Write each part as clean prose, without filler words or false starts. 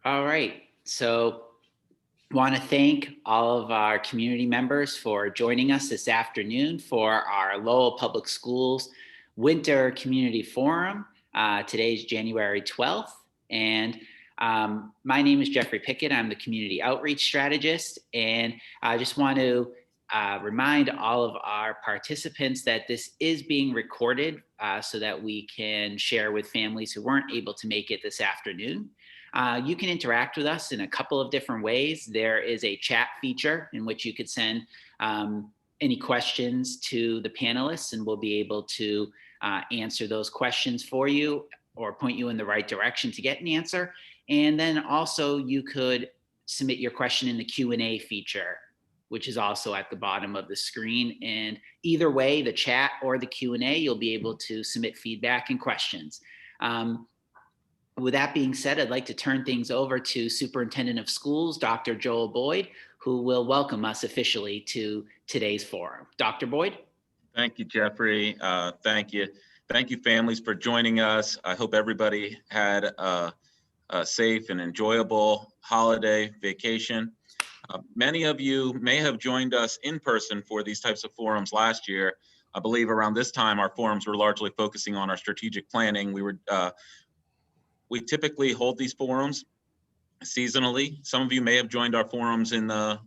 All right. So, want to thank all of our community members for joining us this afternoon for our Lowell Public Schools Winter Community Forum. Today's January 12th. And my name is Jeffrey Pickett. I'm the Community Outreach Strategist. And I just want to remind all of our participants that this is being recorded so that we can share with families who weren't able to make it this afternoon. You can interact with us in a couple of different ways. There is a chat feature in which you could send any questions to the panelists, and we'll be able to answer those questions for you or point you in the right direction to get an answer. And then also you could submit your question in the Q&A feature, which is also at the bottom of the screen. And either way, the chat or the Q&A, you'll be able to submit feedback and questions. With that being said, I'd like to turn things over to Superintendent of Schools, Dr. Joel Boyd, who will welcome us officially to today's forum. Dr. Boyd? Thank you, Jeffrey. Thank you. Thank you, families, for joining us. I hope everybody had a safe and enjoyable holiday vacation. Many of you may have joined us in person for these types of forums last year. I believe around this time, our forums were largely focusing on our strategic planning. We typically hold these forums seasonally. Some of you may have joined our forums in the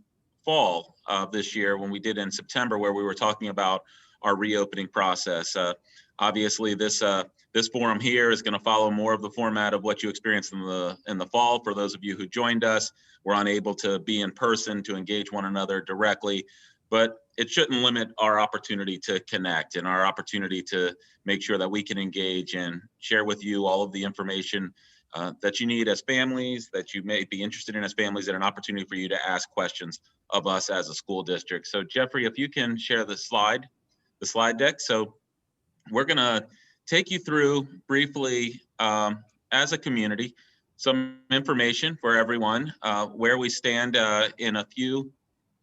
fall of this year when we did in September, where we were talking about our reopening process. Obviously, this forum here is going to follow more of the format of what you experienced in the fall. For those of you who joined us, we're unable to be in person to engage one another directly, but it shouldn't limit our opportunity to connect and our opportunity to make sure that we can engage and share with you all of the information that you need as families, that you may be interested in as families, and an opportunity for you to ask questions of us as a school district. So Jeffrey, if you can share the slide deck. So we're gonna take you through briefly as a community, some information for everyone, where we stand in a few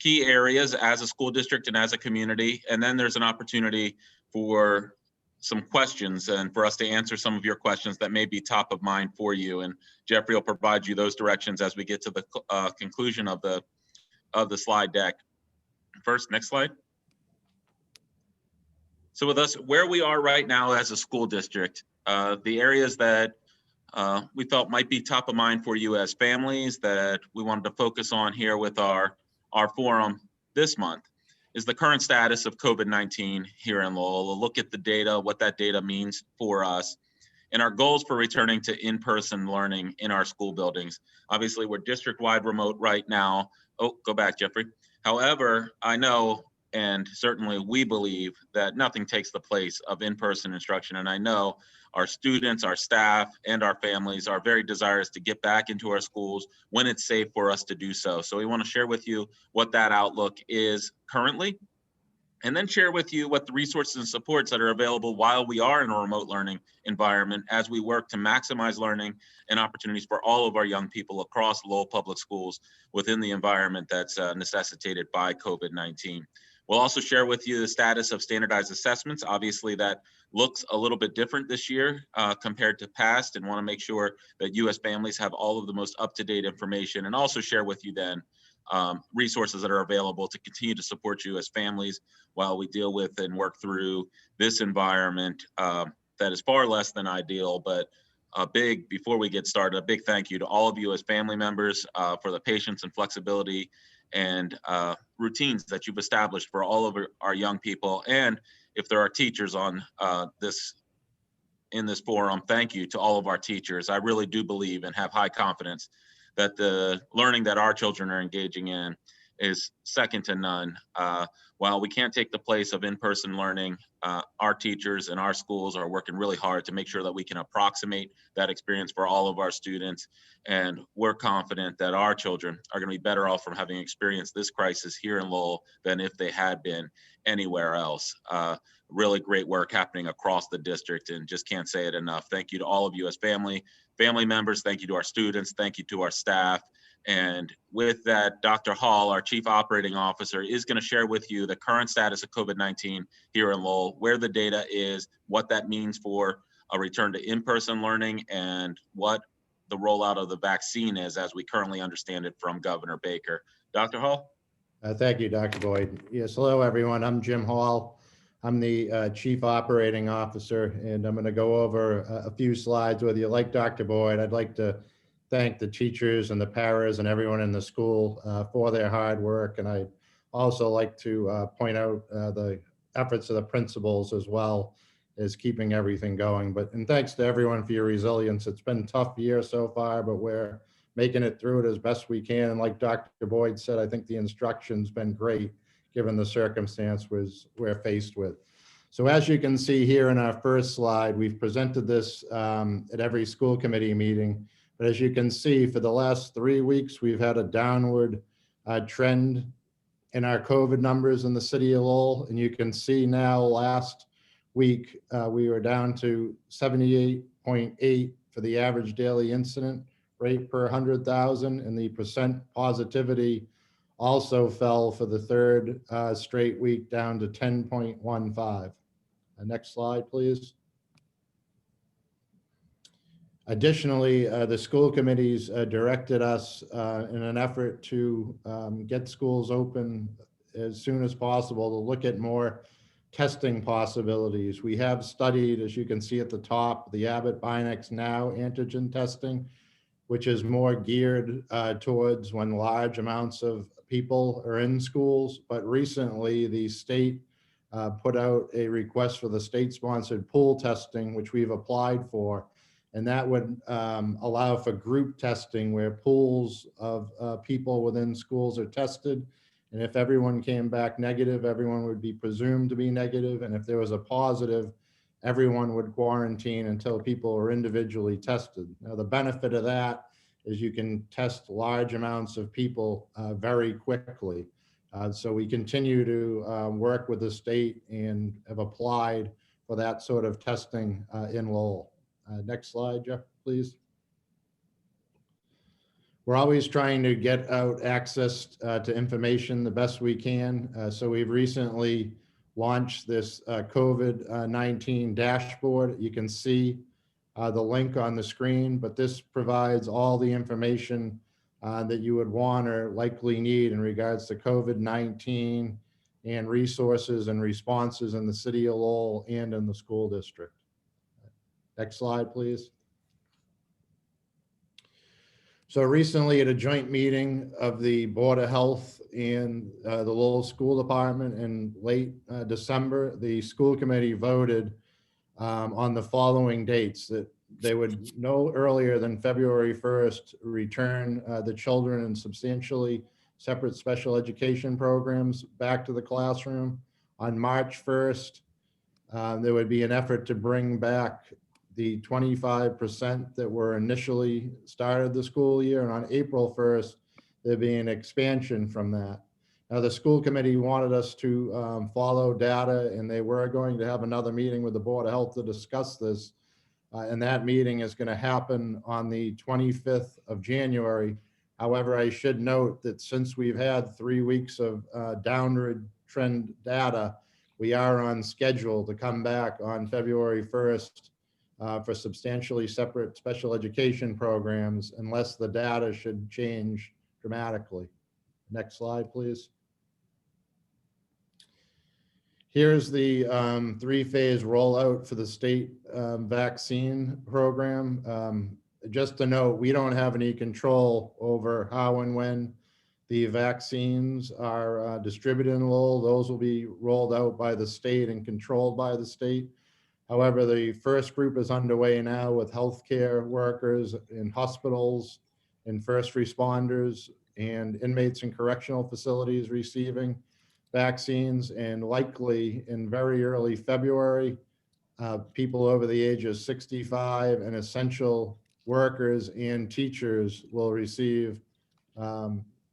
key areas as a school district and as a community. And then there's an opportunity for some questions and for us to answer some of your questions that may be top of mind for you. And Jeffrey will provide you those directions as we get to the conclusion of the slide deck. First, next slide. So with us, where we are right now as a school district, the areas that we felt might be top of mind for you as families that we wanted to focus on here with our forum this month is the current status of COVID-19 here in Lowell. A look at the data, what that data means for us, and our goals for returning to in-person learning in our school buildings. Obviously, we're district-wide remote right now. Oh, go back, Jeffrey. However, I know, and certainly we believe, that nothing takes the place of in-person instruction. And I know our students, our staff, and our families are very desirous to get back into our schools when it's safe for us to do so. So we want to share with you what that outlook is currently, and then share with you what the resources and supports that are available while we are in a remote learning environment as we work to maximize learning and opportunities for all of our young people across Lowell Public Schools within the environment that's necessitated by COVID-19. We'll also share with you the status of standardized assessments. Obviously, that looks a little bit different this year compared to past, and want to make sure that you as families have all of the most up-to-date information, and also share with you then resources that are available to continue to support you as families while we deal with and work through this environment that is far less than ideal. But before we get started, a big thank you to all of you as family members for the patience and flexibility and routines that you've established for all of our young people. And if there are teachers on in this forum, thank you to all of our teachers. I really do believe and have high confidence that the learning that our children are engaging in is second to none. While we can't take the place of in-person learning, our teachers and our schools are working really hard to make sure that we can approximate that experience for all of our students. And we're confident that our children are going to be better off from having experienced this crisis here in Lowell than if they had been anywhere else. Really great work happening across the district, and just can't say it enough. Thank you to all of you as family members. Thank you to our students. Thank you to our staff. And with that, Dr. Hall, our Chief Operating Officer, is going to share with you the current status of COVID-19 here in Lowell, where the data is, what that means for a return to in-person learning, and what the rollout of the vaccine is as we currently understand it from Governor Baker. Dr. Hall? Thank you, Dr. Boyd. Yes, hello, everyone. I'm Jim Hall. I'm the Chief Operating Officer, and I'm going to go over a few slides with you. Like Dr. Boyd, I'd like to thank the teachers and the paras and everyone in the school for their hard work. And I'd also like to point out the efforts of the principals as well as keeping everything going. And thanks to everyone for your resilience. It's been a tough year so far, but we're making it through it as best we can. And like Dr. Boyd said, I think the instruction's been great given the circumstance we're faced with. So as you can see here in our first slide, we've presented this at every school committee meeting. But as you can see, for the last 3 weeks, we've had a downward trend in our COVID numbers in the city of Lowell. And you can see now last week, we were down to 78.8 for the average daily incident rate per 100,000. And the percent positivity also fell for the third straight week down to 10.15. Next slide, please. Additionally, the school committees directed us in an effort to get schools open as soon as possible to look at more testing possibilities. We have studied, as you can see at the top, the Abbott Binax Now antigen testing, which is more geared towards when large amounts of people are in schools. But recently, the state put out a request for the state-sponsored pool testing, which we've applied for. And that would allow for group testing where pools of people within schools are tested. And if everyone came back negative, everyone would be presumed to be negative. And if there was a positive, everyone would quarantine until people were individually tested. Now, the benefit of that is you can test large amounts of people very quickly. So we continue to work with the state and have applied for that sort of testing in Lowell. Next slide, Jeff, please. We're always trying to get out access to information the best we can. So we've recently launched this COVID-19 dashboard. You can see the link on the screen, but this provides all the information that you would want or likely need in regards to COVID-19 and resources and responses in the city of Lowell and in the school district. Next slide, please. So recently at a joint meeting of the Board of Health and the Lowell School Department in late December, the school committee voted on the following dates: that they would no earlier than February 1st return the children in substantially separate special education programs back to the classroom. On March 1st, there would be an effort to bring back the 25% that were initially started the school year. And on April 1st, there'd be an expansion from that. Now, the school committee wanted us to follow data, and they were going to have another meeting with the Board of Health to discuss this. And that meeting is going to happen on the 25th of January. However, I should note that since we've had 3 weeks of downward trend data, we are on schedule to come back on February 1st for substantially separate special education programs, unless the data should change dramatically. Next slide, please. Here's the 3-phase rollout for the state vaccine program. Just to note, we don't have any control over how and when the vaccines are distributed in Lowell. Those will be rolled out by the state and controlled by the state. However, the first group is underway now with healthcare workers in hospitals and first responders and inmates in correctional facilities receiving vaccines, and likely in very early February, people over the age of 65 and essential workers and teachers will receive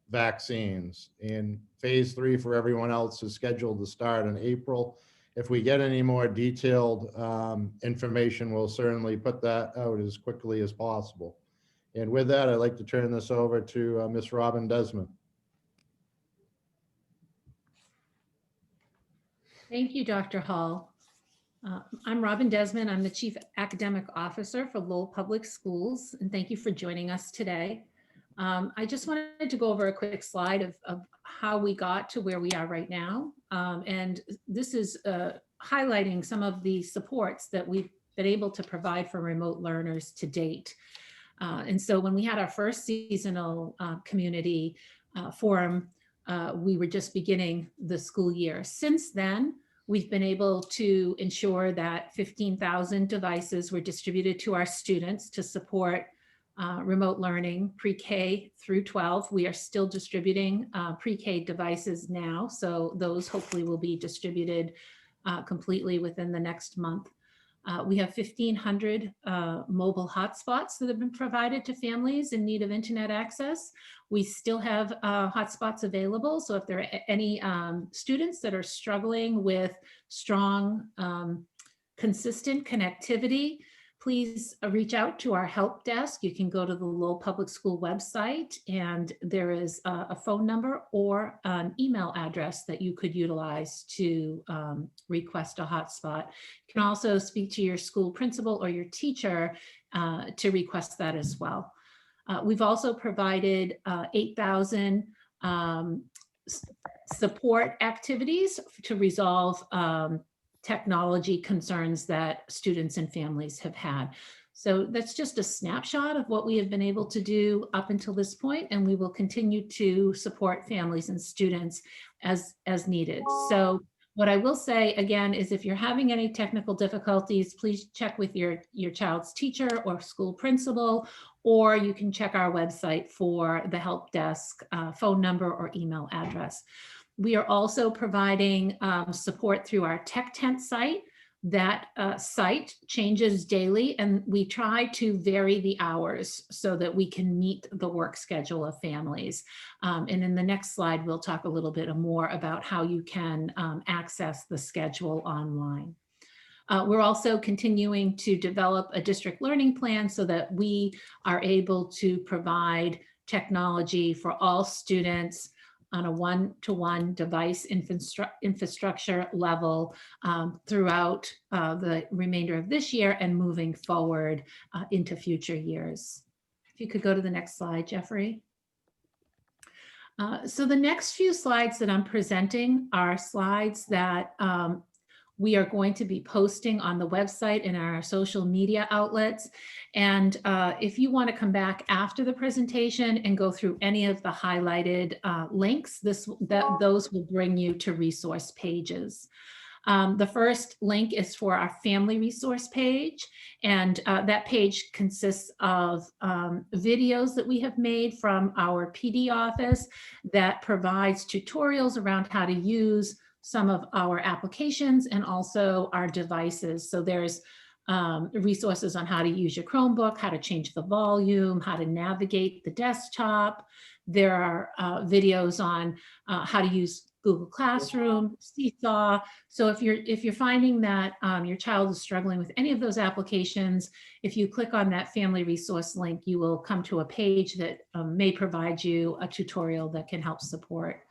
vaccines. And phase 3 for everyone else is scheduled to start in April. If we get any more detailed information, we'll certainly put that out as quickly as possible. And with that, I'd like to turn this over to Ms. Robin Desmond. Thank you, Dr. Hall. I'm Robin Desmond. I'm the Chief Academic Officer for Lowell Public Schools, and thank you for joining us today. I just wanted to go over a quick slide of how we got to where we are right now. And this is highlighting some of the supports that we've been able to provide for remote learners to date. And so when we had our first seasonal community forum, we were just beginning the school year. Since then, we've been able to ensure that 15,000 devices were distributed to our students to support remote learning pre-K through 12. We are still distributing pre-K devices now, so those hopefully will be distributed completely within the next month. We have 1,500 mobile hotspots that have been provided to families in need of internet access. We still have hotspots available, so if there are any students that are struggling with strong, consistent connectivity, please reach out to our help desk. You can go to the Lowell Public School website, and there is a phone number or an email address that you could utilize to request a hotspot. You can also speak to your school principal or your teacher to request that as well. We've also provided 8,000 support activities to resolve technology concerns that students and families have had. So that's just a snapshot of what we have been able to do up until this point, and we will continue to support families and students as needed. So what I will say again is if you're having any technical difficulties, please check with your child's teacher or school principal, or you can check our website for the help desk phone number or email address. We are also providing support through our Tech Tent site. That site changes daily, and we try to vary the hours so that we can meet the work schedule of families. And in the next slide, we'll talk a little bit more about how you can access the schedule online. We're also continuing to develop a district learning plan so that we are able to provide technology for all students on a one-to-one device infrastructure level throughout the remainder of this year and moving forward into future years. If you could go to the next slide, Jeffrey. So the next few slides that I'm presenting are slides that we are going to be posting on the website and our social media outlets. And if you want to come back after the presentation and go through any of the highlighted links, those will bring you to resource pages. The first link is for our family resource page, and that page consists of videos that we have made from our PD office that provides tutorials around how to use some of our applications and also our devices. So there's resources on how to use your Chromebook, how to change the volume, how to navigate the desktop. There are videos on how to use Google Classroom, Seesaw. So if you're finding that your child is struggling with any of those applications, if you click on that family resource link, you will come to a page that may provide you a tutorial that can help support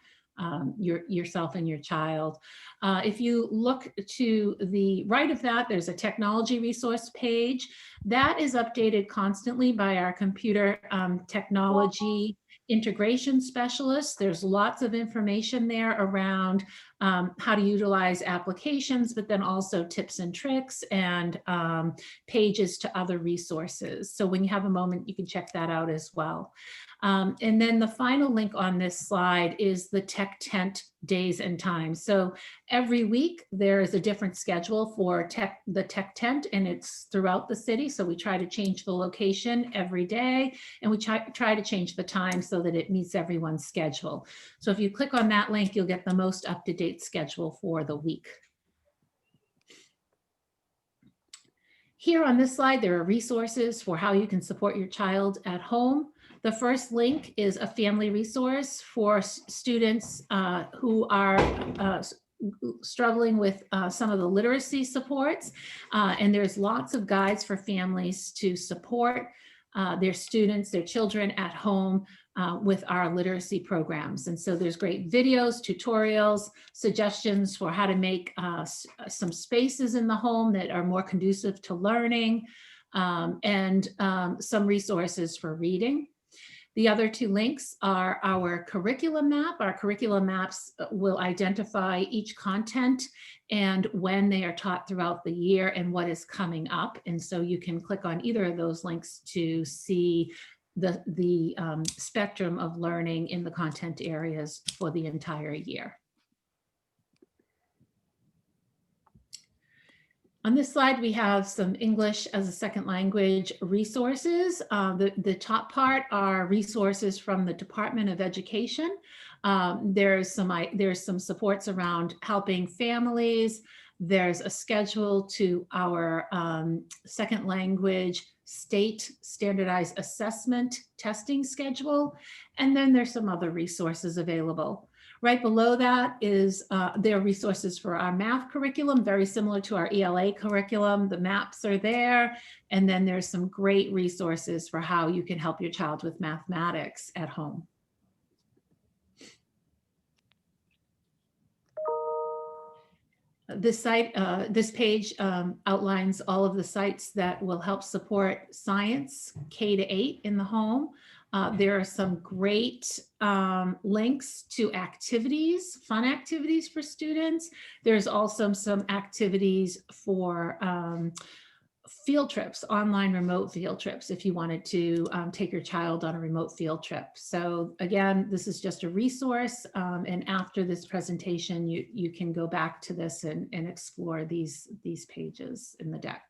yourself and your child. If you look to the right of that, there's a technology resource page that is updated constantly by our computer technology integration specialists. There's lots of information there around how to utilize applications, but then also tips and tricks and pages to other resources. So when you have a moment, you can check that out as well. And then the final link on this slide is the Tech Tent days and times. So every week there is a different schedule for the Tech Tent, and it's throughout the city. So we try to change the location every day, and we try to change the time so that it meets everyone's schedule. So if you click on that link, you'll get the most up-to-date schedule for the week. Here on this slide, there are resources for how you can support your child at home. The first link is a family resource for students who are struggling with some of the literacy supports. And there's lots of guides for families to support their students, their children at home with our literacy programs. And so there's great videos, tutorials, suggestions for how to make some spaces in the home that are more conducive to learning, and some resources for reading. The other two links are our curriculum map. Our curriculum maps will identify each content and when they are taught throughout the year and what is coming up. And so you can click on either of those links to see the spectrum of learning in the content areas for the entire year. On this slide, we have some English as a second language resources. The top part are resources from the Department of Education. There's some supports around helping families. There's a schedule to our second language state standardized assessment testing schedule. And then there's some other resources available. Right below that is there are resources for our math curriculum, very similar to our ELA curriculum. The maps are there. And then there's some great resources for how you can help your child with mathematics at home. This page outlines all of the sites that will help support science K-8 in the home. There are some great links to activities, fun activities for students. There's also some activities for field trips, online remote field trips, if you wanted to take your child on a remote field trip. So again, this is just a resource. And after this presentation, you can go back to this and explore these pages in the deck.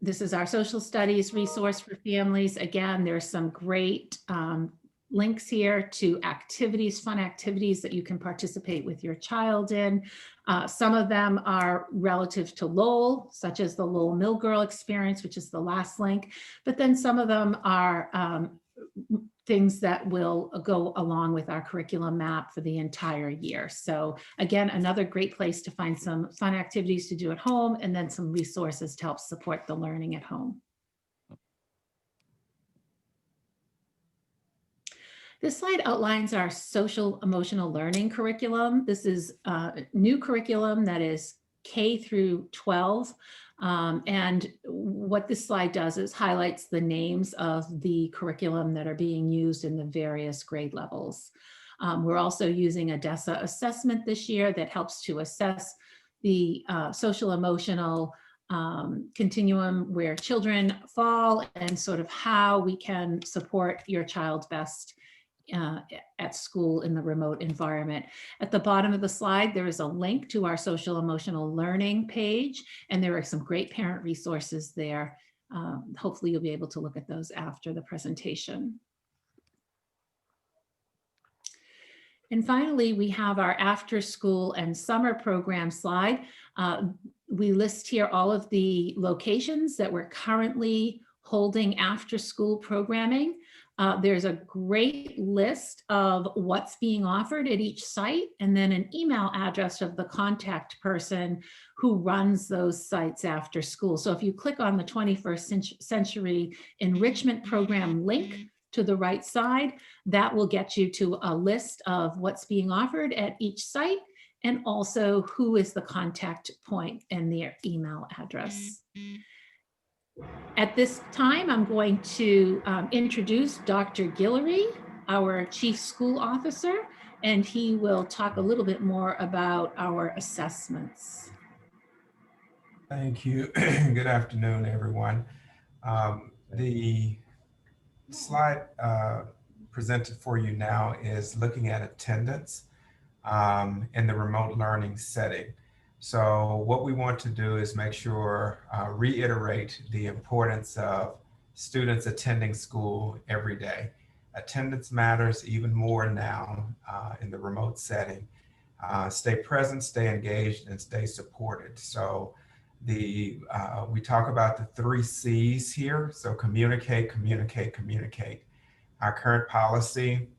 This is our social studies resource for families. Again, there's some great links here to activities, fun activities that you can participate with your child in. Some of them are relative to Lowell, such as the Lowell Mill Girl experience, which is the last link. But then some of them are things that will go along with our curriculum map for the entire year. So again, another great place to find some fun activities to do at home, and then some resources to help support the learning at home. This slide outlines our social emotional learning curriculum. This is a new curriculum that is K through 12. And what this slide does is highlights the names of the curriculum that are being used in the various grade levels. We're also using a DESA assessment this year that helps to assess the social emotional continuum where children fall and sort of how we can support your child best at school in the remote environment. At the bottom of the slide, there is a link to our social emotional learning page, and there are some great parent resources there. Hopefully you'll be able to look at those after the presentation. And finally, we have our after school and summer program slide. We list here all of the locations that we're currently holding after school programming. There's a great list of what's being offered at each site, and then an email address of the contact person who runs those sites after school. So if you click on the 21st Century Enrichment Program link to the right side, that will get you to a list of what's being offered at each site, and also who is the contact point and their email address. At this time, I'm going to introduce Dr. Guillory, our Chief School Officer, and he will talk a little bit more about our assessments. Thank you. Good afternoon, everyone. The slide presented for you now is looking at attendance in the remote learning setting. So what we want to do is make sure, reiterate the importance of students attending school every day. Attendance matters even more now in the remote setting. Stay present, stay engaged, and stay supported. So we talk about the 3 C's here. So communicate, communicate, communicate. Our current policy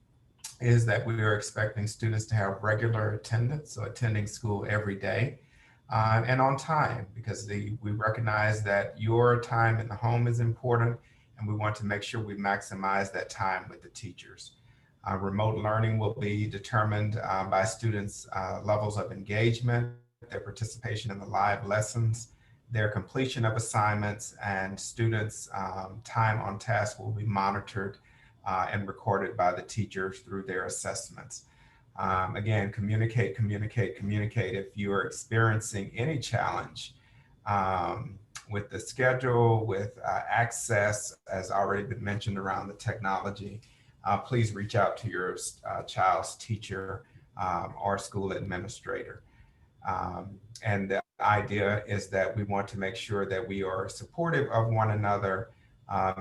is that we are expecting students to have regular attendance, so attending school every day. and on time, because we recognize that your time in the home is important, and we want to make sure we maximize that time with the teachers. Remote learning will be determined by students' levels of engagement, their participation in the live lessons, their completion of assignments, and students' time on task will be monitored and recorded by the teachers through their assessments. Again, communicate. If you are experiencing any challenge with the schedule, with access, as already been mentioned around the technology, please reach out to your child's teacher or school administrator. And the idea is that we want to make sure that we are supportive of one another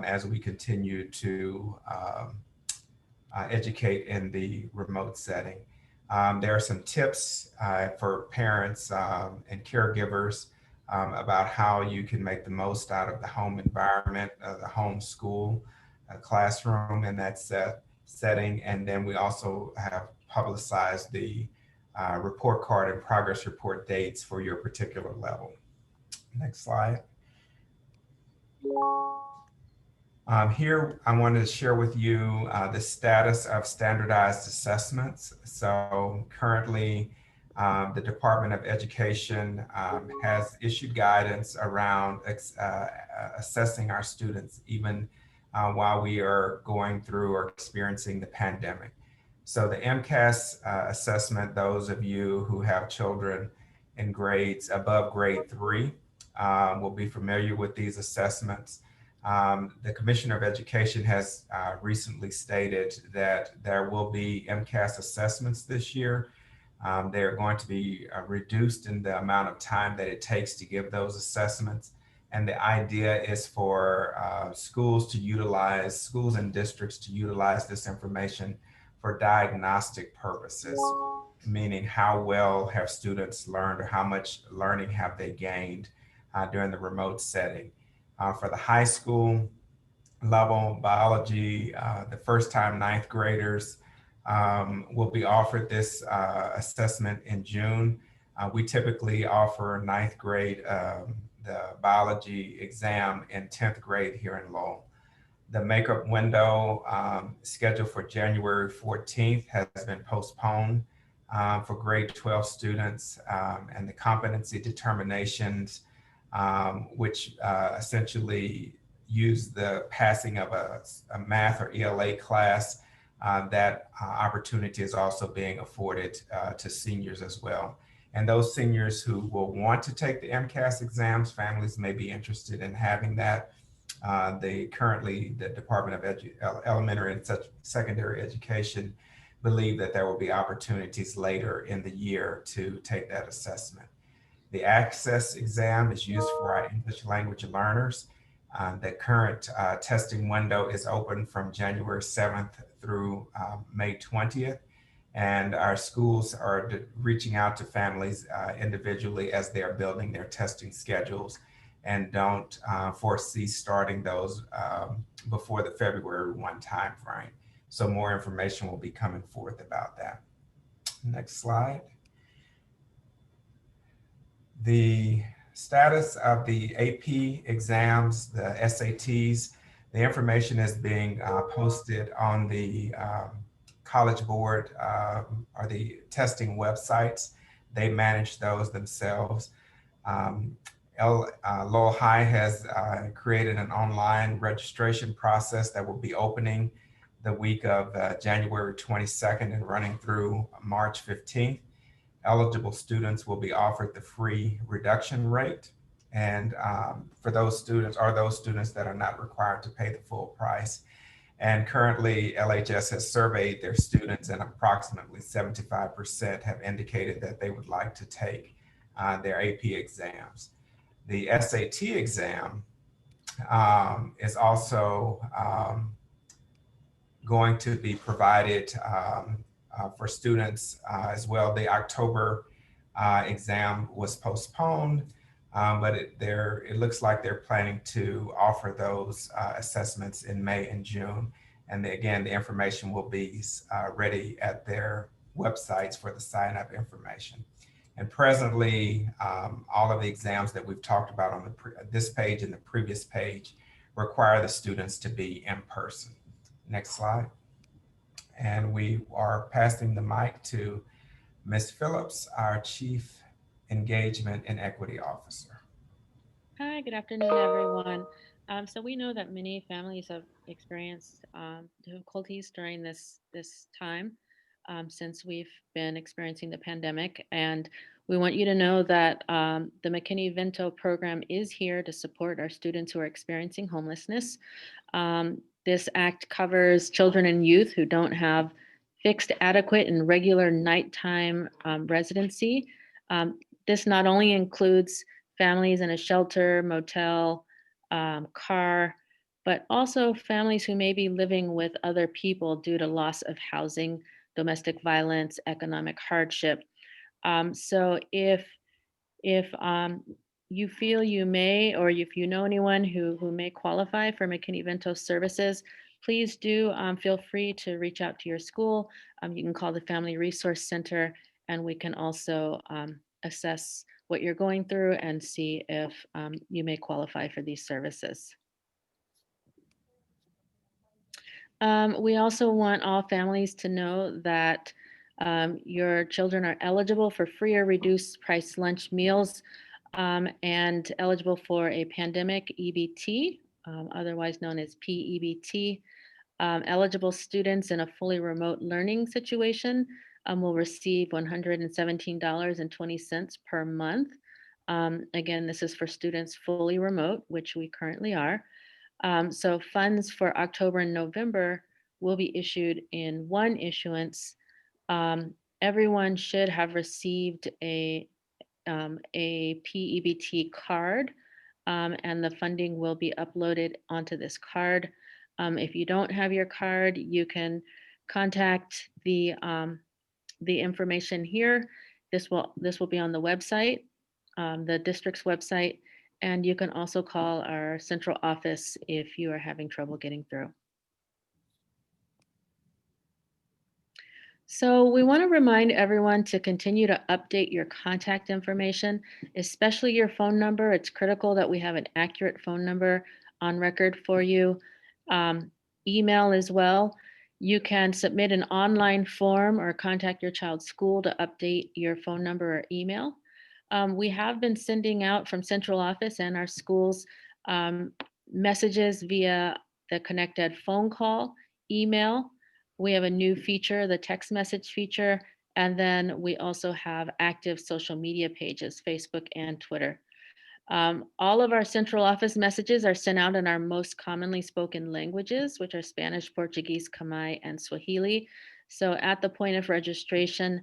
as we continue to educate in the remote setting. There are some tips for parents and caregivers about how you can make the most out of the home environment, the home school, classroom in that setting. And then we also have publicized the report card and progress report dates for your particular level. Next slide. Here, I wanted to share with you the status of standardized assessments. So currently, the Department of Education has issued guidance around assessing our students, even while we are going through or experiencing the pandemic. So the MCAS assessment, those of you who have children in grades above grade 3 will be familiar with these assessments. The Commissioner of Education has recently stated that there will be MCAS assessments this year. They're going to be reduced in the amount of time that it takes to give those assessments. And the idea is for schools and districts to utilize this information for diagnostic purposes, meaning how well have students learned or how much learning have they gained during the remote setting. For the high school level biology, the first-time ninth graders will be offered this assessment in June. We typically offer ninth grade the biology exam in 10th grade here in Lowell. The makeup window scheduled for January 14th has been postponed for grade 12 students, and the competency determinations, which essentially use the passing of a math or ELA class, that opportunity is also being afforded to seniors as well. And those seniors who will want to take the MCAS exams, families may be interested in having that. Currently, the Department of Elementary and Secondary Education believe that there will be opportunities later in the year to take that assessment. The access exam is used for our English language learners. The current testing window is open from January 7th through May 20th. And our schools are reaching out to families individually as they are building their testing schedules, and don't foresee starting those before the February 1 timeframe. So more information will be coming forth about that. Next slide. The status of the AP exams, the SATs, the information is being posted on the College Board or the testing websites. They manage those themselves. Lowell High has created an online registration process that will be opening the week of January 22nd and running through March 15th. Eligible students will be offered the free reduction rate. And for those students that are not required to pay the full price. And currently LHS has surveyed their students, and approximately 75% have indicated that they would like to take their AP exams. The SAT exam is also going to be provided for students as well. The October exam was postponed, but it looks like they're planning to offer those assessments in May and June. And again, the information will be ready at their websites for the sign-up information. And presently, all of the exams that we've talked about on this page and the previous page require the students to be in person. Next slide. And we are passing the mic to Ms. Phillips, our Chief Engagement and Equity Officer. Hi, good afternoon, everyone. So we know that many families have experienced difficulties during this time since we've been experiencing the pandemic. And we want you to know that the McKinney-Vento program is here to support our students who are experiencing homelessness. This act covers children and youth who don't have fixed, adequate, and regular nighttime residency. This not only includes families in a shelter, motel, car, but also families who may be living with other people due to loss of housing, domestic violence, economic hardship. So if you feel you may, or if you know anyone who may qualify for McKinney-Vento services, please do feel free to reach out to your school. You can call the Family Resource Center, and we can also assess what you're going through and see if you may qualify for these services. We also want all families to know that your children are eligible for free or reduced price lunch meals and eligible for a pandemic EBT, otherwise known as PEBT. Eligible students in a fully remote learning situation will receive $117.20 per month. Again, this is for students fully remote, which we currently are. So funds for October and November will be issued in one issuance. Everyone should have received a PEBT card, and the funding will be uploaded onto this card. If you don't have your card, you can contact the information here. This will be on the website, the district's website, and you can also call our central office if you are having trouble getting through. So we want to remind everyone to continue to update your contact information, especially your phone number. It's critical that we have an accurate phone number on record for you. Email as well. You can submit an online form or contact your child's school to update your phone number or email. We have been sending out from central office and our schools messages via the ConnectEd phone call, email. We have a new feature, the text message feature, and then we also have active social media pages, Facebook and Twitter. All of our central office messages are sent out in our most commonly spoken languages, which are Spanish, Portuguese, Khmer, and Swahili. So at the point of registration,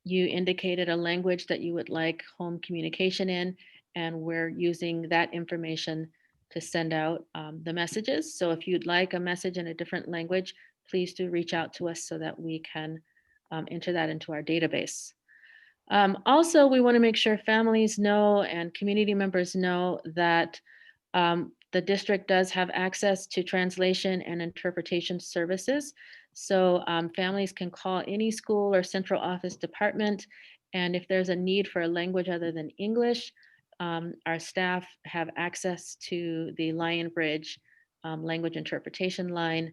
you indicated a language that you would like home communication in, and we're using that information to send out the messages. So if you'd like a message in a different language, please do reach out to us so that we can enter that into our database. Also, we want to make sure families know and community members know that the district does have access to translation and interpretation services. So families can call any school or central office department, and if there's a need for a language other than English, our staff have access to the Lion Bridge language interpretation line.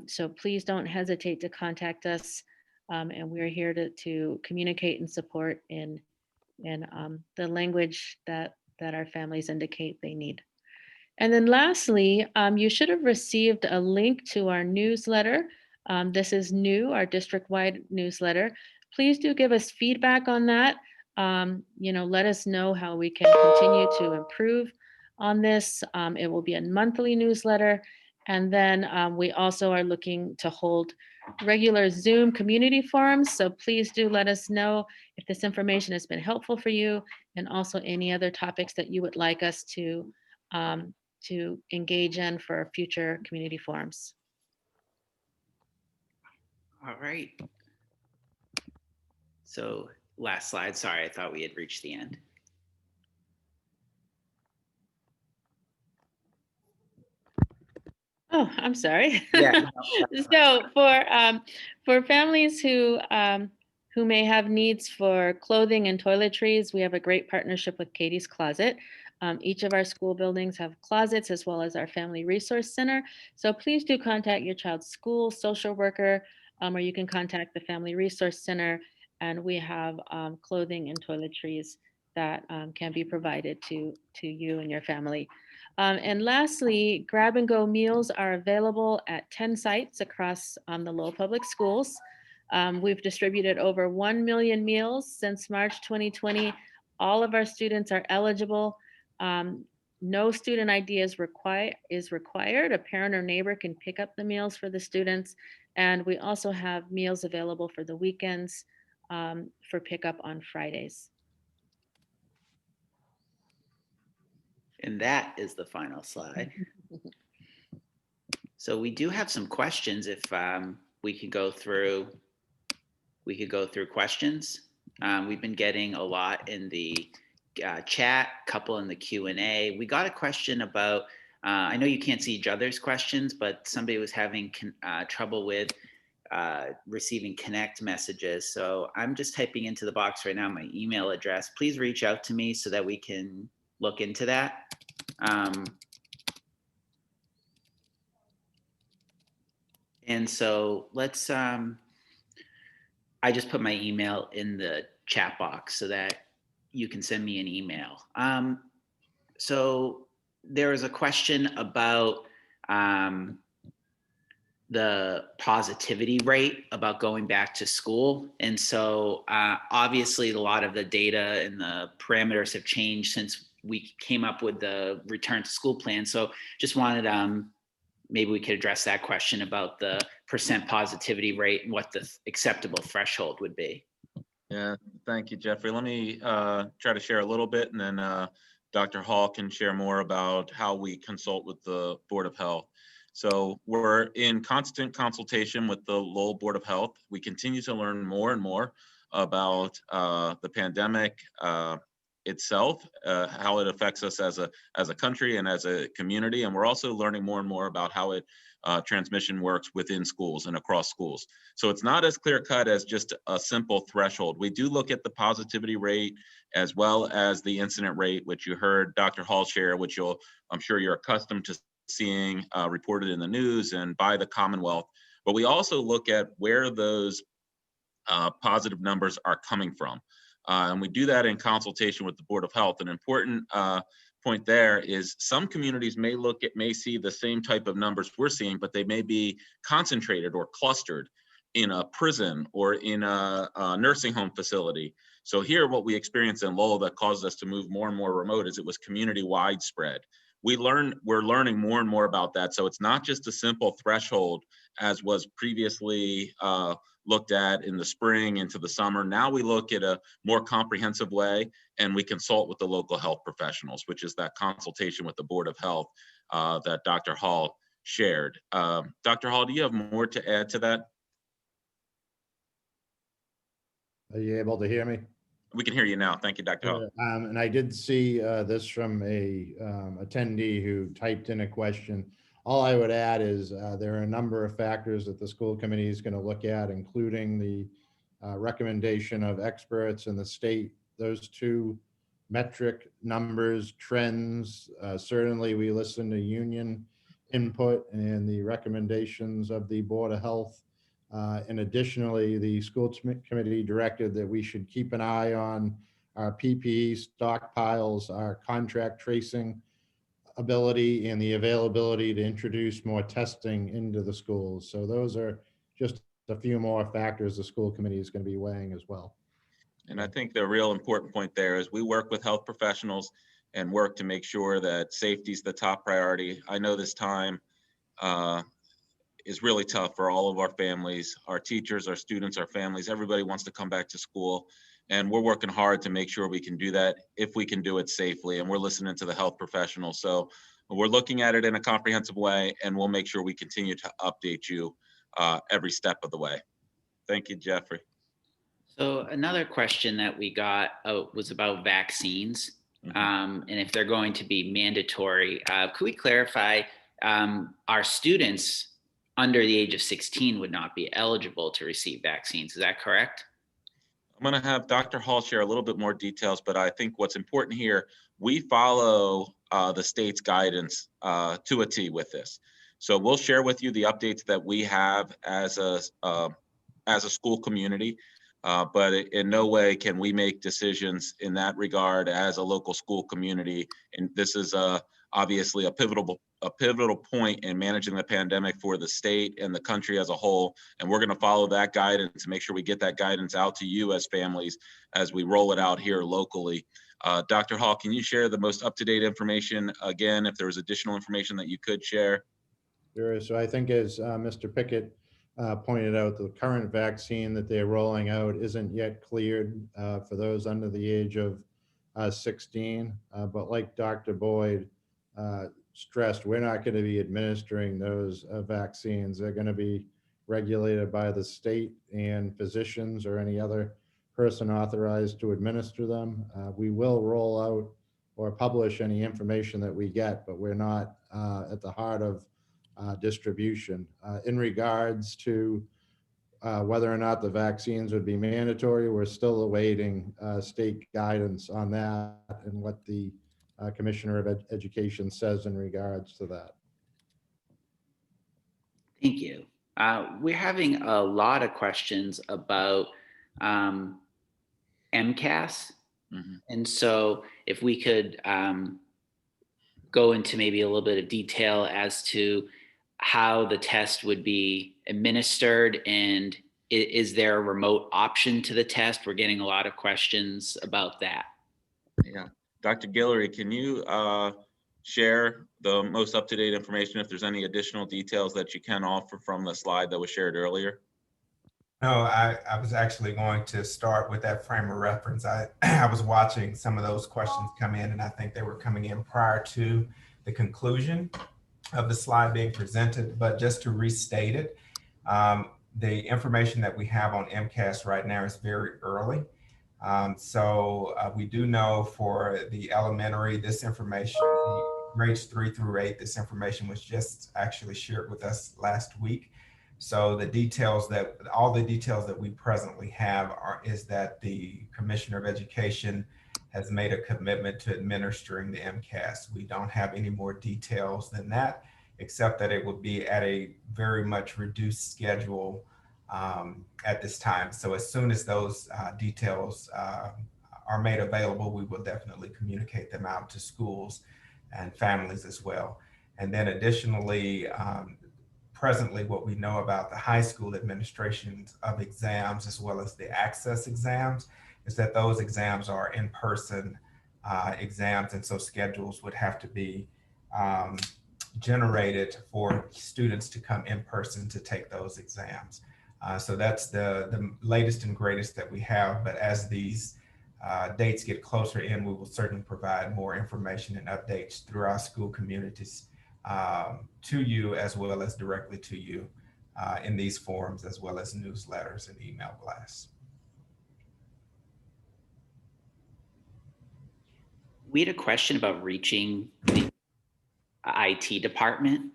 So please don't hesitate to contact us, and we're here to communicate and support in the language that our families indicate they need. And then lastly, you should have received a link to our newsletter. This is new, our district-wide newsletter. Please do give us feedback on that. Let us know how we can continue to improve on this. It will be a monthly newsletter. And then we also are looking to hold regular Zoom community forums. So please do let us know if this information has been helpful for you, and also any other topics that you would like us to engage in for future community forums. All right. So last slide. Sorry, I thought we had reached the end. Oh, I'm sorry. Yeah. So for families who who may have needs for clothing and toiletries, we have a great partnership with Katie's Closet. Each of our school buildings have closets as well as our Family Resource Center. So please do contact your child's school social worker, or you can contact the Family Resource Center, and we have clothing and toiletries that can be provided to you and your family. And lastly, grab and go meals are available at 10 sites across the Lowell Public Schools. We've distributed over 1 million meals since March 2020. All of our students are eligible. No student ID is required. A parent or neighbor can pick up the meals for the students. And we also have meals available for the weekends for pickup on Fridays. And that is the final slide. So we do have some questions if we could go through questions. We've been getting a lot in the chat, couple in the Q&A. We got a question about, I know you can't see each other's questions, but somebody was having trouble with receiving connect messages. So I'm just typing into the box right now my email address. Please reach out to me so that we can look into that. And so let's, I just put my email in the chat box so that you can send me an email. So there was a question about the positivity rate about going back to school. And so obviously a lot of the data and the parameters have changed since we came up with the return to school plan. So just wanted, maybe we could address that question about the percent positivity rate and what the acceptable threshold would be. Yeah, thank you, Jeffrey. Let me try to share a little bit, and then Dr. Hall can share more about how we consult with the Board of Health. So we're in constant consultation with the Lowell Board of Health. We continue to learn more and more about the pandemic itself, how it affects us as a country and as a community. And we're also learning more and more about how it transmission works within schools and across schools. So it's not as clear cut as just a simple threshold. We do look at the positivity rate as well as the incident rate, which you heard Dr. Hall share, which I'm sure you're accustomed to seeing reported in the news and by the Commonwealth. But we also look at where those positive numbers are coming from. And we do that in consultation with the Board of Health. An important point there is some communities may see the same type of numbers we're seeing, but they may be concentrated or clustered in a prison or in a nursing home facility. So here, what we experienced in Lowell that caused us to move more and more remote is it was community widespread. We're learning more and more about that. So it's not just a simple threshold as was previously looked at in the spring into the summer. Now we look at a more comprehensive way, and we consult with the local health professionals, which is that consultation with the Board of Health that Dr. Hall shared. Dr. Hall, do you have more to add to that? Are you able to hear me? We can hear you now. Thank you, Dr. Hall. And I did see this from a attendee who typed in a question. All I would add is there are a number of factors that the school committee is going to look at, including the recommendation of experts in the state. Those two metric numbers, trends, certainly we listen to union input and the recommendations of the Board of Health. And additionally, the school committee directed that we should keep an eye on our PPE stockpiles, our contract tracing ability, and the availability to introduce more testing into the schools. So those are just a few more factors the school committee is going to be weighing as well. And I think the real important point there is we work with health professionals and work to make sure that safety is the top priority. I know this time is really tough for all of our families, our teachers, our students, our families. Everybody wants to come back to school, and we're working hard to make sure we can do that if we can do it safely, and we're listening to the health professionals. So we're looking at it in a comprehensive way, and we'll make sure we continue to update you every step of the way. Thank you, Jeffrey. So another question that we got was about vaccines, and if they're going to be mandatory. Could we clarify, our students under the age of 16 would not be eligible to receive vaccines. Is that correct? I'm going to have Dr. Hall share a little bit more details, but I think what's important here, we follow the state's guidance to a T with this. So we'll share with you the updates that we have as a school community, but in no way can we make decisions in that regard as a local school community. And this is obviously a pivotal point in managing the pandemic for the state and the country as a whole. And we're going to follow that guidance and make sure we get that guidance out to you as families as we roll it out here locally. Dr. Hall, can you share the most up-to-date information again, if there was additional information that you could share? Sure. So I think as Mr. Pickett pointed out, the current vaccine that they're rolling out isn't yet cleared for those under the age of 16. But like Dr. Boyd stressed, we're not going to be administering those vaccines. They're going to be regulated by the state and physicians or any other person authorized to administer them. We will roll out or publish any information that we get, but we're not at the heart of distribution. In regards to whether or not the vaccines would be mandatory, we're still awaiting state guidance on that and what the Commissioner of Education says in regards to that. Thank you. We're having a lot of questions about MCAS. Mhm. And so if we could go into maybe a little bit of detail as to how the test would be administered, and is there a remote option to the test? We're getting a lot of questions about that. Yeah. Dr. Guillory, can you share the most up-to-date information if there's any additional details that you can offer from the slide that was shared earlier? No, I was actually going to start with that frame of reference. I was watching some of those questions come in, and I think they were coming in prior to the conclusion of the slide being presented. But just to restate it, the information that we have on MCAS right now is very early. So we do know for the elementary, this information, grades 3 through 8, this information was just actually shared with us last week. So the details that, all the details that we presently have is that the Commissioner of Education has made a commitment to administering the MCAS. We don't have any more details than that, except that it will be at a very much reduced schedule at this time. So as soon as those details are made available, we will definitely communicate them out to schools and families as well. And then additionally, presently, what we know about the high school administrations of exams, as well as the access exams, is that those exams are in-person exams. And so schedules would have to be generated for students to come in person to take those exams. So that's the latest and greatest that we have. But as these dates get closer in, we will certainly provide more information and updates through our school communities to you, as well as directly to you in these forums, as well as newsletters and email blasts. We had a question about reaching the IT department.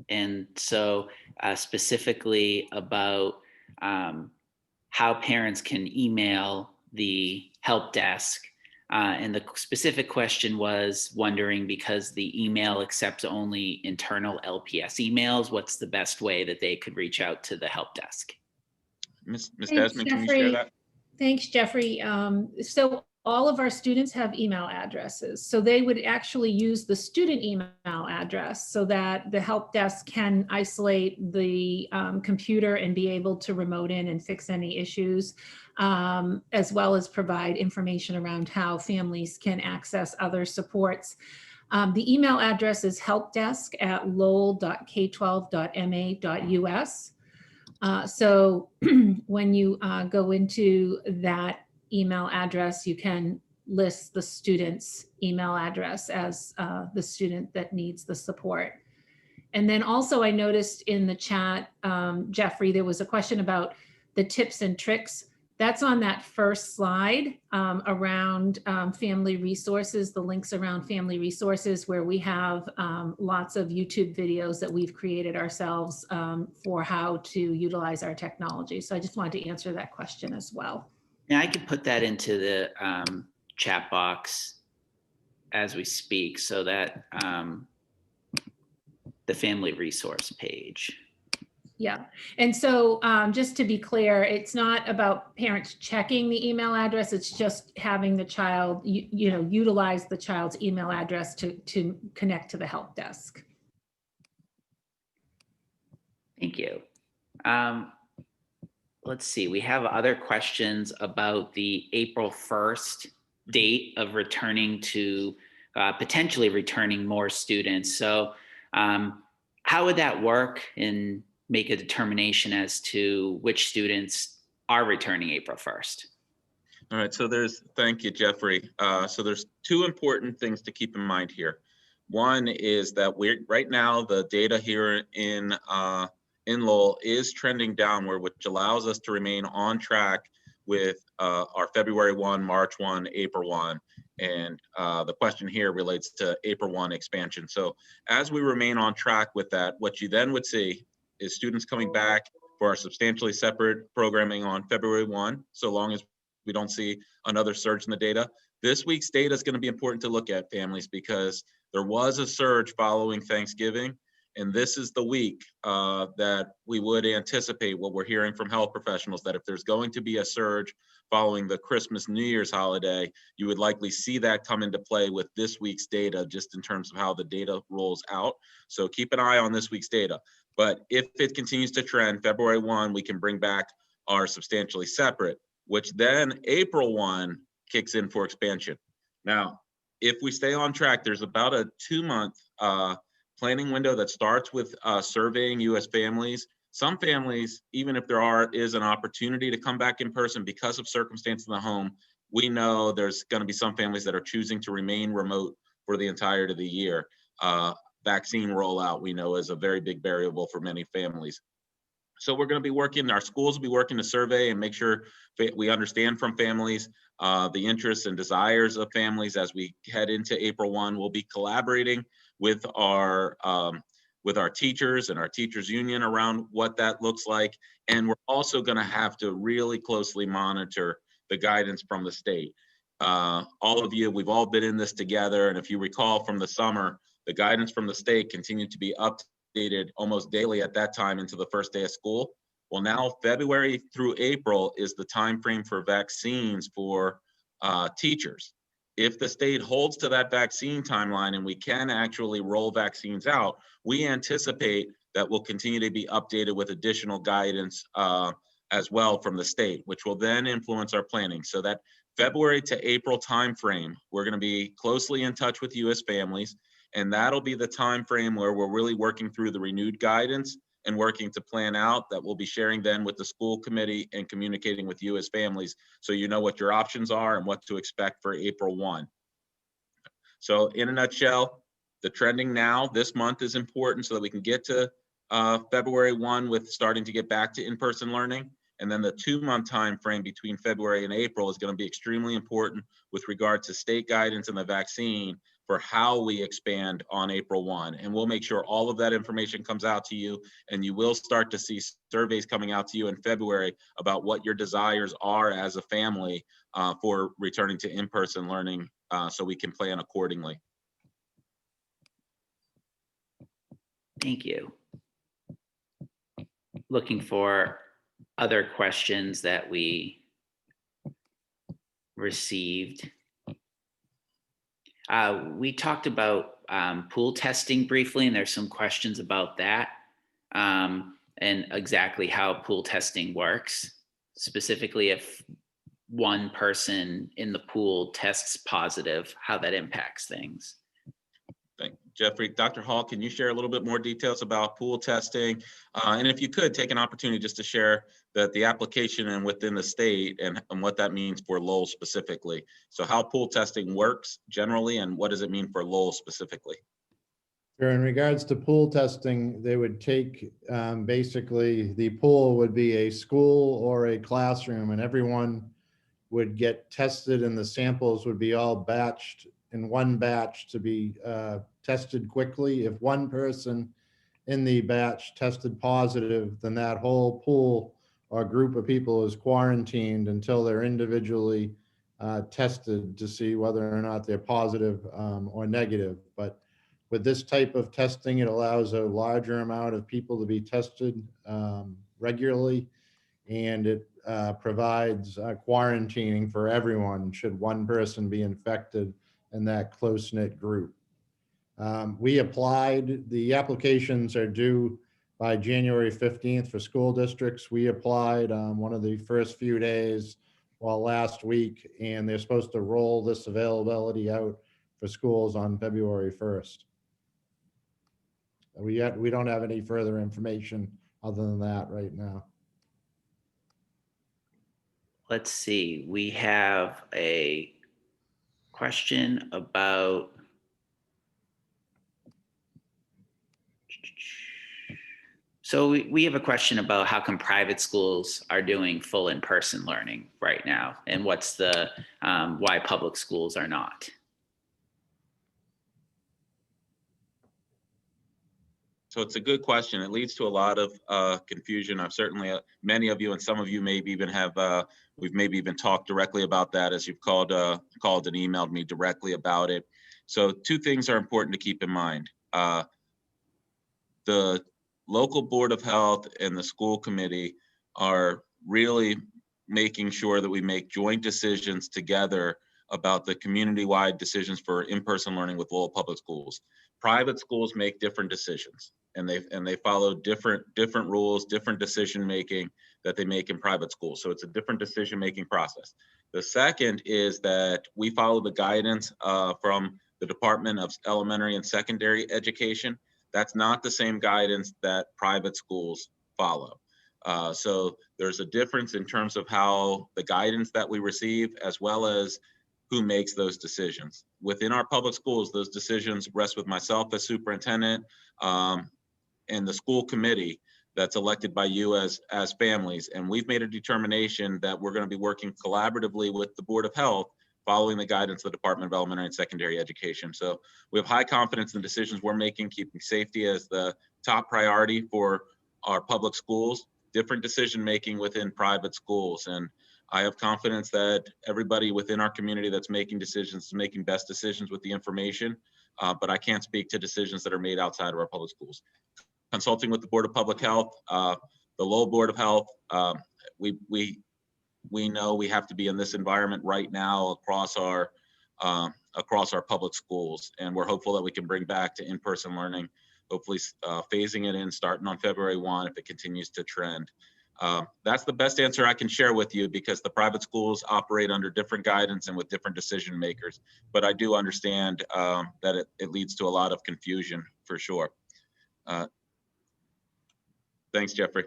And so specifically about how parents can email the help desk. And the specific question was wondering, because the email accepts only internal LPS emails, what's the best way that they could reach out to the help desk? Ms. Thanks, Desmond, can you share Jeffrey. that? Thanks, Jeffrey. So all of our students have email addresses. So they would actually use the student email address so that the help desk can isolate the computer and be able to remote in and fix any issues, as well as provide information around how families can access other supports. The email address is helpdesk@lowell.k12.ma.us. So when you go into that email address, you can list the student's email address as the student that needs the support. And then also I noticed in the chat, Jeffrey, there was a question about the tips and tricks. That's on that first slide around family resources, the links around family resources, where we have lots of YouTube videos that we've created ourselves for how to utilize our technology. So I just wanted to answer that question as well. Yeah, I could put that into the chat box as we speak, so that the family resource page. Yeah. And so just to be clear, it's not about parents checking the email address. It's just having the child, utilize the child's email address to connect to the help desk. Thank you. Let's see, we have other questions about the April 1st date of returning to, potentially returning more students. So how would that work and make a determination as to which students are returning April 1st? All right, so thank you, Jeffrey. So there's two important things to keep in mind here. One is that right now, the data here in Lowell is trending downward, which allows us to remain on track with our February 1, March 1, April 1. And the question here relates to April 1 expansion. So as we remain on track with that, what you then would see is students coming back for our substantially separate programming on February 1, so long as we don't see another surge in the data. This week's data is going to be important to look at, families, because there was a surge following Thanksgiving. And this is the week that we would anticipate what we're hearing from health professionals, that if there's going to be a surge following the Christmas, New Year's holiday, you would likely see that come into play with this week's data, just in terms of how the data rolls out. So keep an eye on this week's data. But if it continues to trend, February 1, we can bring back our substantially separate, which then April 1 kicks in for expansion. Now, if we stay on track, there's about a 2-month planning window that starts with surveying U.S. families. Some families, even if there is an opportunity to come back in person because of circumstance in the home, we know there's going to be some families that are choosing to remain remote for the entirety of the year. Vaccine rollout, we know, is a very big variable for many families. So we're going to be working, our schools will be working to survey and make sure we understand from families the interests and desires of families as we head into April 1. We'll be collaborating with our teachers and our teachers union around what that looks like. And we're also going to have to really closely monitor the guidance from the state. All of you, we've all been in this together. And if you recall from the summer, the guidance from the state continued to be updated almost daily at that time into the first day of school. Well, now February through April is the time frame for vaccines for teachers. If the state holds to that vaccine timeline and we can actually roll vaccines out, we anticipate that we'll continue to be updated with additional guidance as well from the state, which will then influence our planning. So that February to April timeframe, we're going to be closely in touch with U.S. families, and that'll be the time frame where we're really working through the renewed guidance and working to plan out that we'll be sharing then with the school committee and communicating with you as families, so you know what your options are and what to expect for April 1. So in a nutshell, the trending now this month is important so that we can get to February 1 with starting to get back to in-person learning. And then the 2-month time frame between February and April is going to be extremely important with regard to state guidance and the vaccine for how we expand on April 1. And we'll make sure all of that information comes out to you, and you will start to see surveys coming out to you in February about what your desires are as a family for returning to in-person learning, so we can plan accordingly. Thank you. Looking for other questions that we received. We talked about pool testing briefly, and there's some questions about that and exactly how pool testing works. Specifically, if one person in the pool tests positive, how that impacts things. Thank you, Jeffrey. Dr. Hall, can you share a little bit more details about pool testing? And if you could, take an opportunity just to share the application and within the state and what that means for Lowell specifically. So how pool testing works generally, and what does it mean for Lowell specifically? Sure. In regards to pool testing, they would take, basically the pool would be a school or a classroom, and everyone would get tested, and the samples would be all batched in one batch to be tested quickly. If one person in the batch tested positive, then that whole pool or group of people is quarantined until they're individually tested to see whether or not they're positive or negative. But with this type of testing, it allows a larger amount of people to be tested regularly, and it provides quarantining for everyone should one person be infected in that close-knit group. We applied, the applications are due by January 15th for school districts. We applied one of the first few days, well, last week, and they're supposed to roll this availability out for schools on February 1st. We don't have any further information other than that right now. Let's see, we have a question about we have a question about how come private schools are doing full in-person learning right now, and what's the why public schools are not. So it's a good question. It leads to a lot of confusion. I've certainly, many of you and some of you maybe even have, we've maybe even talked directly about that as you've called and emailed me directly about it. So two things are important to keep in mind. The local Board of Health and the school committee are really making sure that we make joint decisions together about the community-wide decisions for in-person learning with Lowell Public Schools. Private schools make different decisions, and they follow different rules, different decision-making that they make in private schools. So it's a different decision-making process. The second is that we follow the guidance from the Department of Elementary and Secondary Education. That's not the same guidance that private schools follow. So there's a difference in terms of how the guidance that we receive, as well as who makes those decisions. Within our public schools, those decisions rest with myself as superintendent and the school committee that's elected by you as families. And we've made a determination that we're going to be working collaboratively with the Board of Health following the guidance of the Department of Elementary and Secondary Education. So we have high confidence in the decisions we're making, keeping safety as the top priority for our public schools, different decision-making within private schools. And I have confidence that everybody within our community that's making decisions is making best decisions with the information, but I can't speak to decisions that are made outside of our public schools. Consulting with the Board of Public Health, the Lowell Board of Health, we know we have to be in this environment right now across our public schools, and we're hopeful that we can bring back to in-person learning, hopefully phasing it in starting on February 1 if it continues to trend. That's the best answer I can share with you, because the private schools operate under different guidance and with different decision makers, but I do understand that it leads to a lot of confusion for sure. Thanks, Jeffrey.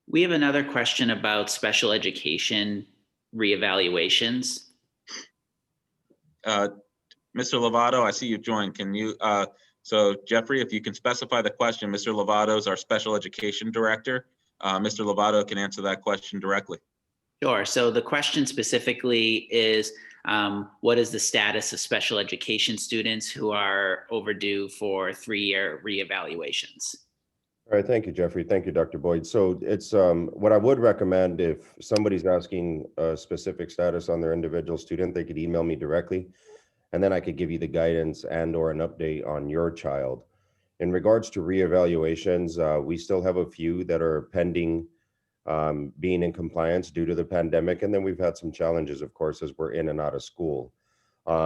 We have another question about special education reevaluations. Mr. Lovato, I see you joined. Can you, so Jeffrey, if you can specify the question, Mr. Lovato is our special education director. Mr. Lovato can answer that question directly. Sure. So the question specifically is, what is the status of special education students who are overdue for 3-year reevaluations? All right, thank you, Jeffrey. Thank you, Dr. Boyd. So it's what I would recommend, if somebody's asking a specific status on their individual student, they could email me directly, and then I could give you the guidance and or an update on your child. In regards to reevaluations, we still have a few that are pending being in compliance due to the pandemic. And then we've had some challenges, of course, as we're in and out of school.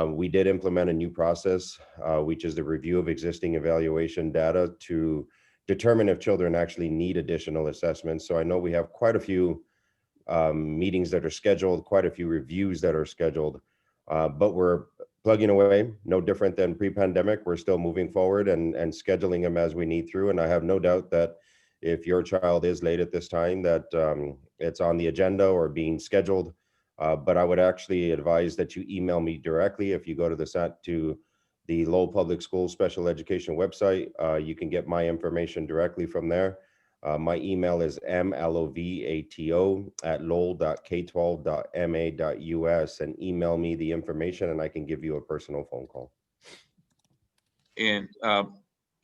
We did implement a new process, which is the review of existing evaluation data to determine if children actually need additional assessments. So I know we have quite a few meetings that are scheduled, quite a few reviews that are scheduled, but we're plugging away, no different than pre-pandemic. We're still moving forward and scheduling them as we need through. And I have no doubt that if your child is late at this time, that it's on the agenda or being scheduled. But I would actually advise that you email me directly. If you go to the Lowell Public Schools Special Education website, you can get my information directly from there. My email is mlovato@lowell.k12.ma.us, and email me the information and I can give you a personal phone call. And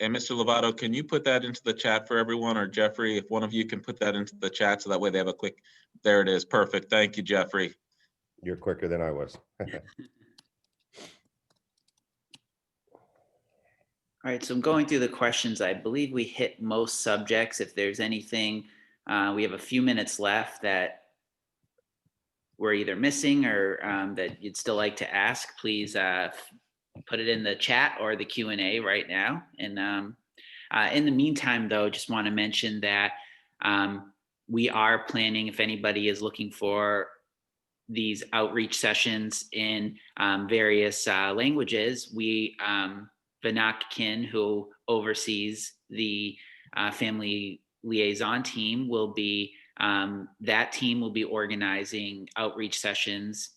And Mr. Lovato, can you put that into the chat for everyone, or Jeffrey, if one of you can put that into the chat so that way they have a quick, there it is. Perfect. Thank you, Jeffrey. You're quicker than I was. All right, so I'm going through the questions. I believe we hit most subjects. If there's anything, we have a few minutes left that we're either missing or that you'd still like to ask, please put it in the chat or the Q&A right now. And in the meantime, though, just want to mention that we are planning, if anybody is looking for these outreach sessions in various languages, we Vinakkin, who oversees the family liaison team, will be that team will be organizing outreach sessions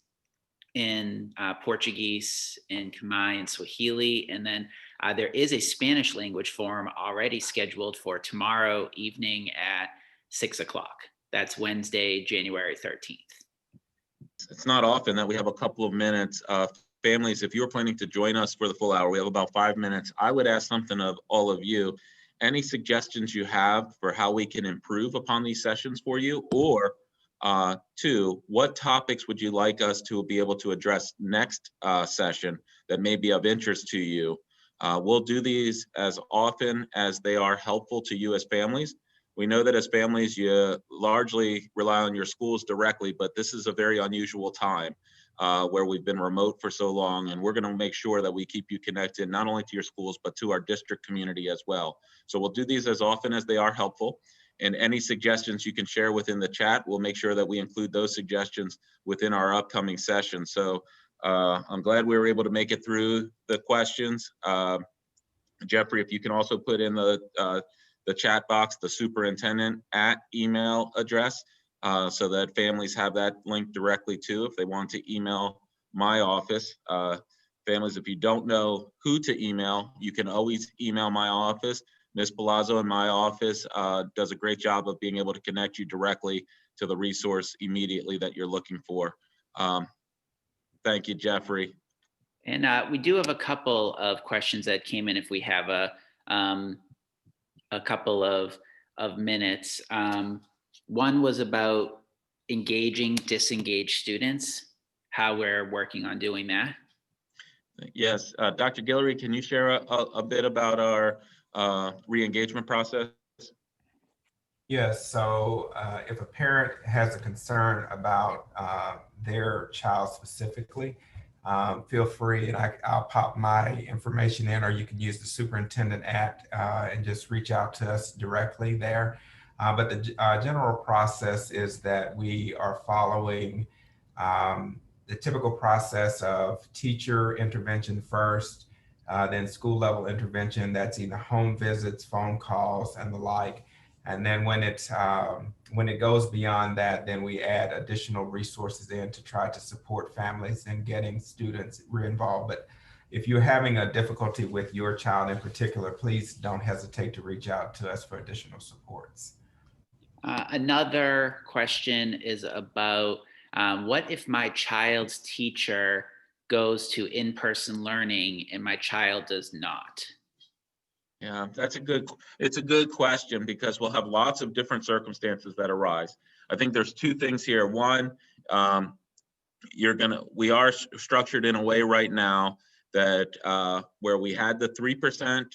in Portuguese, in Khmer, and Swahili, and then there is a Spanish language forum already scheduled for tomorrow evening at 6 o'clock. That's Wednesday, January 13th. It's not often that we have a couple of minutes. Families, if you're planning to join us for the full hour, we have about 5 minutes. I would ask something of all of you. Any suggestions you have for how we can improve upon these sessions for you? Or two, what topics would you like us to be able to address next session that may be of interest to you? We'll do these as often as they are helpful to you as families. We know that as families, you largely rely on your schools directly, but this is a very unusual time where we've been remote for so long, and we're going to make sure that we keep you connected not only to your schools, but to our district community as well. So we'll do these as often as they are helpful, and any suggestions you can share within the chat, we'll make sure that we include those suggestions within our upcoming session. So I'm glad we were able to make it through the questions. Jeffrey, if you can also put in the chat box, the superintendent @ email address, so that families have that link directly to if they want to email my office. Families, if you don't know who to email, you can always email my office. Ms. Palazzo in my office does a great job of being able to connect you directly to the resource immediately that you're looking for. Thank you, Jeffrey. And we do have a couple of questions that came in if we have a couple of minutes. One was about engaging disengaged students, how we're working on doing that. Yes, Dr. Guillory, can you share a bit about our re-engagement process? Yes, so if a parent has a concern about their child specifically, feel free, and I'll pop my information in, or you can use the superintendent @ and just reach out to us directly there. But the general process is that we are following the typical process of teacher intervention first, then school level intervention. That's either home visits, phone calls, and the like. And then when it goes beyond that, then we add additional resources in to try to support families in getting students re-involved. But if you're having a difficulty with your child in particular, please don't hesitate to reach out to us for additional supports. Another question is about what if my child's teacher goes to in-person learning and my child does not? Yeah, it's a good question, because we'll have lots of different circumstances that arise. I think there's two things here. One, we are structured in a way right now that where we had the 3%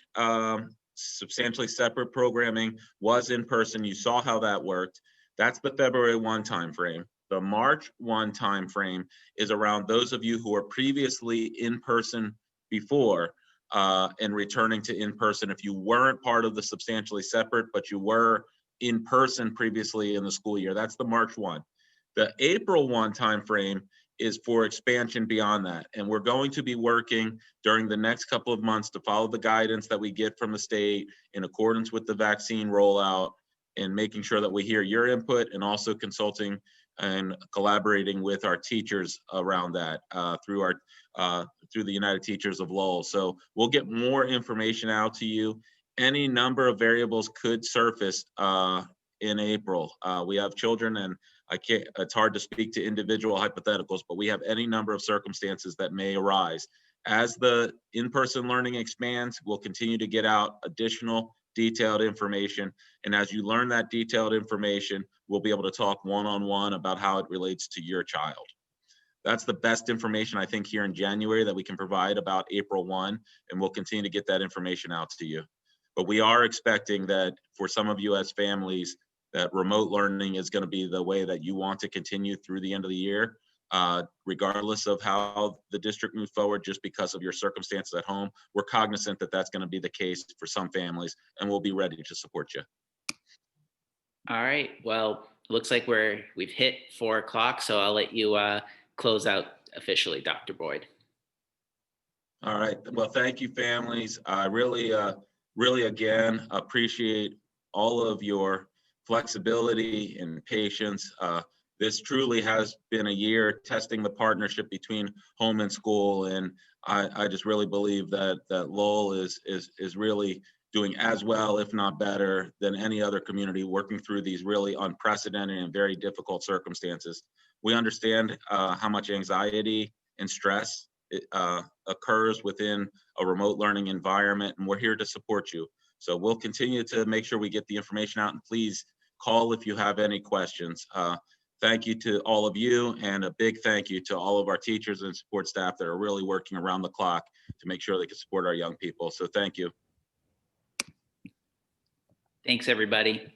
substantially separate programming was in person. You saw how that worked. That's the February 1 timeframe. The March 1 timeframe is around those of you who were previously in person before and returning to in person. If you weren't part of the substantially separate, but you were in person previously in the school year, that's the March 1. The April 1 timeframe is for expansion beyond that. And we're going to be working during the next couple of months to follow the guidance that we get from the state in accordance with the vaccine rollout, and making sure that we hear your input, and also consulting and collaborating with our teachers around that through the United Teachers of Lowell. So we'll get more information out to you. Any number of variables could surface in April. We have children, and it's hard to speak to individual hypotheticals, but we have any number of circumstances that may arise As the in-person learning expands, we'll continue to get out additional detailed information. And as you learn that detailed information, we'll be able to talk one-on-one about how it relates to your child. That's the best information, I think, here in January that we can provide about April 1, and we'll continue to get that information out to you. But we are expecting that for some of you as families, that remote learning is going to be the way that you want to continue through the end of the year, regardless of how the district moves forward, just because of your circumstances at home. We're cognizant that that's going to be the case for some families, and we'll be ready to support you. All right, well, looks like we've hit 4 o'clock, so I'll let you close out officially, Dr. Boyd. All right, well, thank you, families. I really again appreciate all of your flexibility and patience. This truly has been a year testing the partnership between home and school, and I just really believe that Lowell is really doing as well, if not better, than any other community working through these really unprecedented and very difficult circumstances. We understand how much anxiety and stress occurs within a remote learning environment, and we're here to support you. So we'll continue to make sure we get the information out, and please call if you have any questions. Thank you to all of you, and a big thank you to all of our teachers and support staff that are really working around the clock to make sure they can support our young people. So thank you. Thanks, everybody.